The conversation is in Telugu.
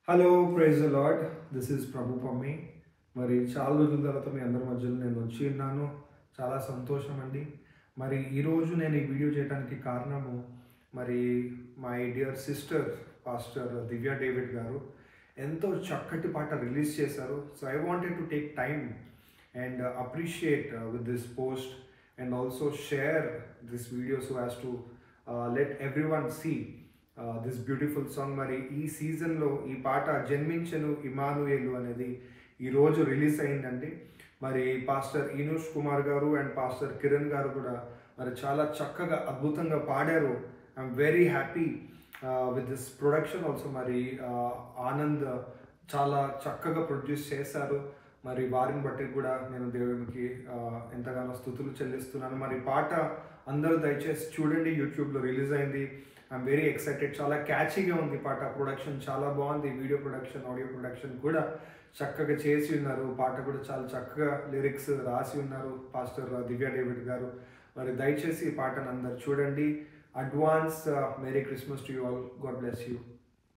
Hello praise the Lord. This is Prabhu Pammi. మరి చాలా రోజుల తర్వాత మీ అందరి మధ్యలో నేను వచ్చి ఉన్నాను. చాలా సంతోషం అండి. మరి ఈరోజు నేను ఈ వీడియో చేయడానికి కారణము మరి my dear sister pastor Divya David గారు ఎంతో చక్కటి పాట రిలీజ్ చేశారు. So I wanted to take time and appreciate with this post and also share this video so as to let everyone see this beautiful song. మరి ఈ సీజన్లో ఈ పాట జన్మించెను ఇమానుయేలు అనేది ఈరోజు రిలీజ్ అయిందండి. మరి పాస్టర్ ఈనూష్ కుమార్ గారు అండ్ పాస్టర్ కిరణ్ గారు కూడా మరి చాలా చక్కగా అద్భుతంగా పాడారు. I'm very happy with this production also. మరి ఆనంద్ చాలా చక్కగా ప్రొడ్యూస్ చేశారు. మరి వారిని బట్టి కూడా నేను దేవునికి ఎంతగానో స్తుతులు చెల్లిస్తున్నాను. మరి పాట అందరూ దయచేసి చూడండి, యూట్యూబ్లో రిలీజ్ అయింది. I'm very excited. చాలా క్యాచీగా ఉంది పాట. ప్రొడక్షన్ చాలా బాగుంది. వీడియో ప్రొడక్షన్, ఆడియో ప్రొడక్షన్ కూడా చక్కగా చేసి ఉన్నారు. పాట కూడా చాలా చక్కగా లిరిక్స్ రాసి ఉన్నారు పాస్టర్ దివ్య డేవిడ్ గారు. మరి దయచేసి ఈ పాటను అందరు చూడండి. Advance merry Christmas to you all. God bless you.